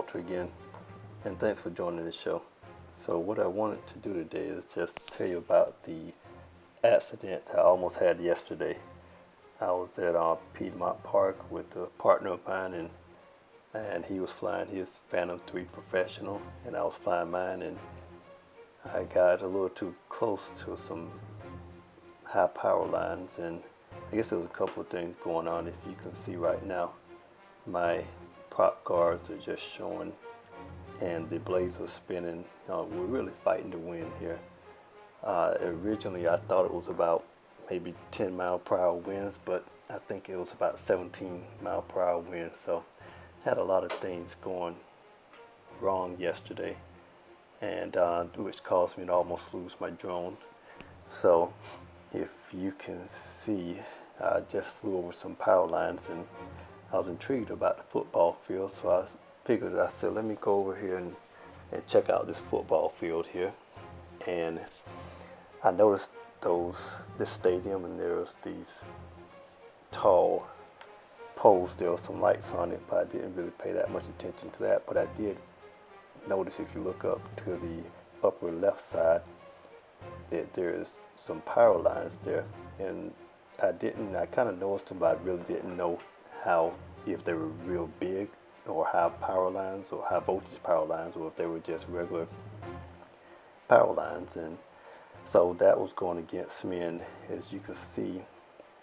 Walter again, and thanks for joining the show. So what I wanted to do today is just tell you about the accident I almost had yesterday. I was at Piedmont Park with a partner of mine, and he was flying his Phantom 3 Professional, and I was flying mine, and I got a little too close to some high power lines, and I guess there was a couple of things going on. If you can see right now, my prop guards are just showing and the blades are spinning. We're really fighting to win here. Originally I thought it was about maybe 10 mile per hour winds, but I think it was about 17 mile per hour winds. So had a lot of things going wrong yesterday, and which caused me to almost lose my drone. So if you can see, I just flew over some power lines, and I was intrigued about the football field, so I said, let me go over here and check out this football field here. And I noticed this stadium, and there's these tall poles. There were some lights on it, but I didn't really pay that much attention to that. But I did notice, if you look up to the upper left side, that there's some power lines there. And I kind of noticed them, but I really didn't know if they were real big or high power lines or high voltage power lines, or if they were just regular power lines. And so that was going against me, and as you can see,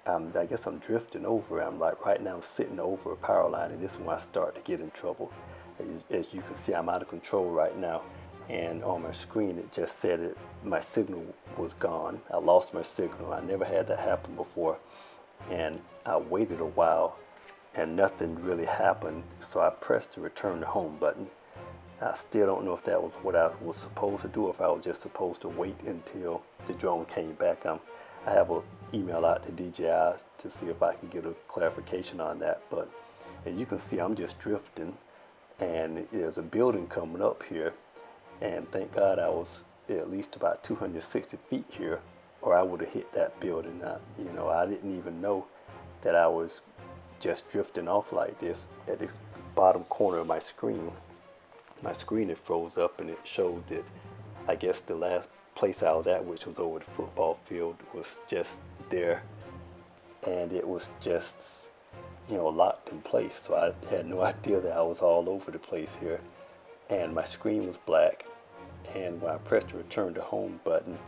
I guess I'm drifting over. I'm like, right now I'm sitting over a power line, and this is when I start to get in trouble. As you can see, I'm out of control right now, and on my screen it just said that my signal was gone. I lost my signal. I never had that happen before, and I waited a while and nothing really happened, so I pressed the return to home button. I still don't know if that was what I was supposed to do, or if I was just supposed to wait until the drone came back. I have an email out to DJI to see if I can get a clarification on that. But as you can see, I'm just drifting, and there's a building coming up here, and thank God I was at least about 260 feet here, or I would have hit that building. I didn't even know that I was just drifting off like this. At the bottom corner of my screen it froze up, and it showed that I guess the last place I was at, which was over the football field, was just there, and it was just locked in place. So I had no idea that I was all over the place here, and my screen was black, and when I pressed the return to home button,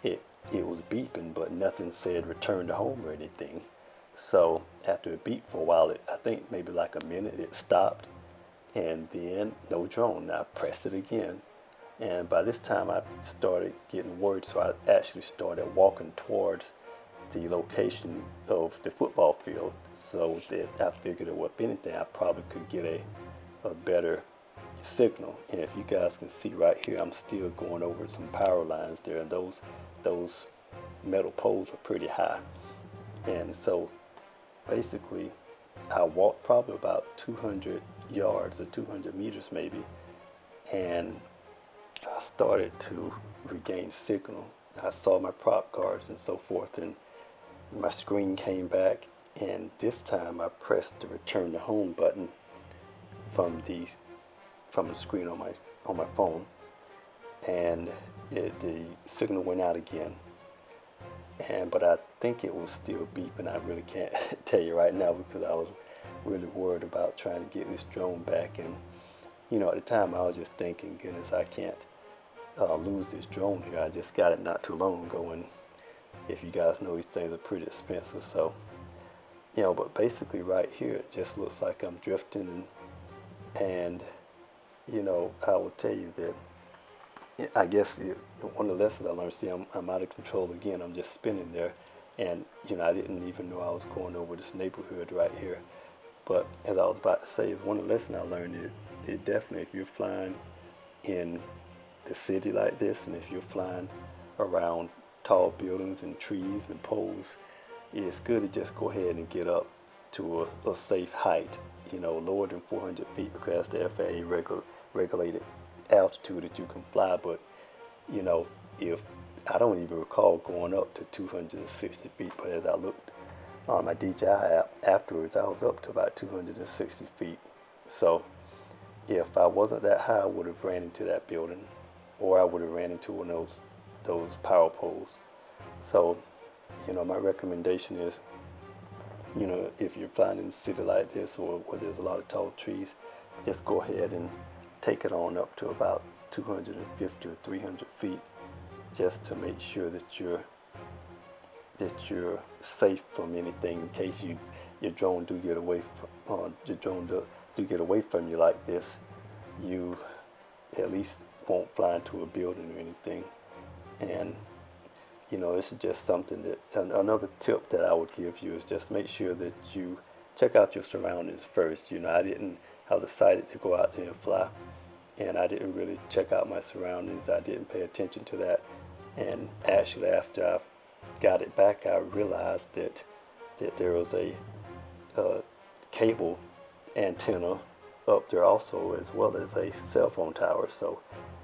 it was beeping, but nothing said return to home or anything. So after it beeped for a while, I think maybe like a minute, it stopped, and then no drone. I pressed it again, and by this time I started getting worried, so I actually started walking towards the location of the football field, so that I figured that, if anything, I probably could get a better signal. And if you guys can see right here, I'm still going over some power lines there, and those metal poles are pretty high. And so basically I walked probably about 200 yards or 200 meters maybe, and I started to regain signal. I saw my prop guards and so forth, and my screen came back, and this time I pressed the return to home button from the screen on my phone, and the signal went out again. But I think it was still beeping. I really can't tell you right now, because I was really worried about trying to get this drone back. And at the time I was just thinking, goodness, I can't lose this drone here. I just got it not too long ago, and if you guys know, these things are pretty expensive. So but basically right here it just looks like I'm drifting, and I will tell you that I guess one of the lessons I learned, see, I'm out of control again. I'm just spinning there, and I didn't even know I was going over this neighborhood right here. But as I was about to say, is one of the lessons I learned, it definitely, if you're flying in the city like this, and if you're flying around tall buildings and trees and poles, it's good to just go ahead and get up to a safe height, lower than 400 feet, because the FAA regulated altitude that you can fly. But if I don't even recall going up to 260 feet, but as I looked on my DJI app afterwards, I was up to about 260 feet. So if I wasn't that high, I would have ran into that building, or I would have ran into one of those power poles. So, my recommendation is, if you're flying in a city like this or where there's a lot of tall trees, just go ahead and take it on up to about 250 or 300 feet, just to make sure that you're safe from anything in case your drone do get away from do get away from you like this. You at least won't fly into a building or anything. And this is just something that another tip that I would give you is just make sure that you check out your surroundings first. I was excited to go out there and fly, and I didn't really check out my surroundings. I didn't pay attention to that. And actually, after I got it back, I realized that there was a cable antenna up there also, as well as a cell phone tower. So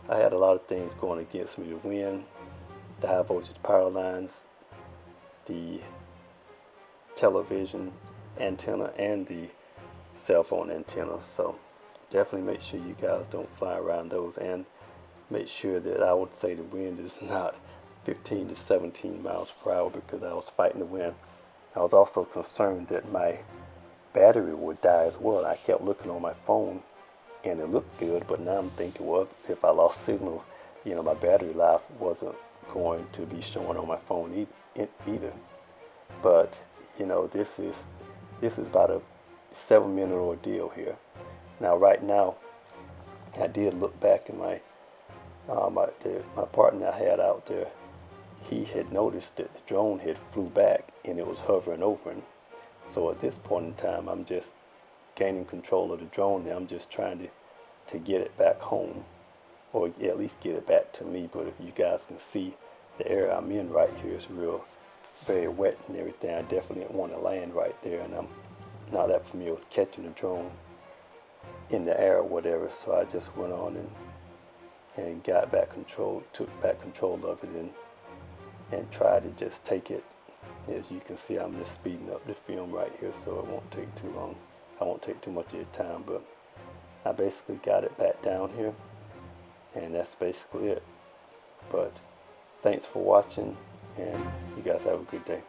I had a lot of things going against me: the wind, the high voltage power lines, the television antenna, and the cell phone antenna. So definitely make sure you guys don't fly around those, and make sure that, I would say, the wind is not 15 to 17 miles per hour, because I was fighting the wind. I was also concerned that my battery would die as well. I kept looking on my phone and it looked good, but now I'm thinking, well, if I lost signal, my battery life wasn't going to be showing on my phone either. But this is about a 7-minute ordeal here. Now, right now, I did look back in my partner I had out there. He had noticed that the drone had flew back and it was hovering over him. So at this point in time, I'm just gaining control of the drone. And I'm just trying to get it back home, or at least get it back to me. But if you guys can see, the area I'm in right here is very wet and everything. I definitely didn't want to land right there, and I'm not that familiar with catching a drone in the air or whatever. So I just went on and took back control of it, and tried to just take it. As you can see, I'm just speeding up the film right here, so it won't take too long. I won't take too much of your time, but I basically got it back down here, and that's basically it. But thanks for watching, and you guys have a good day.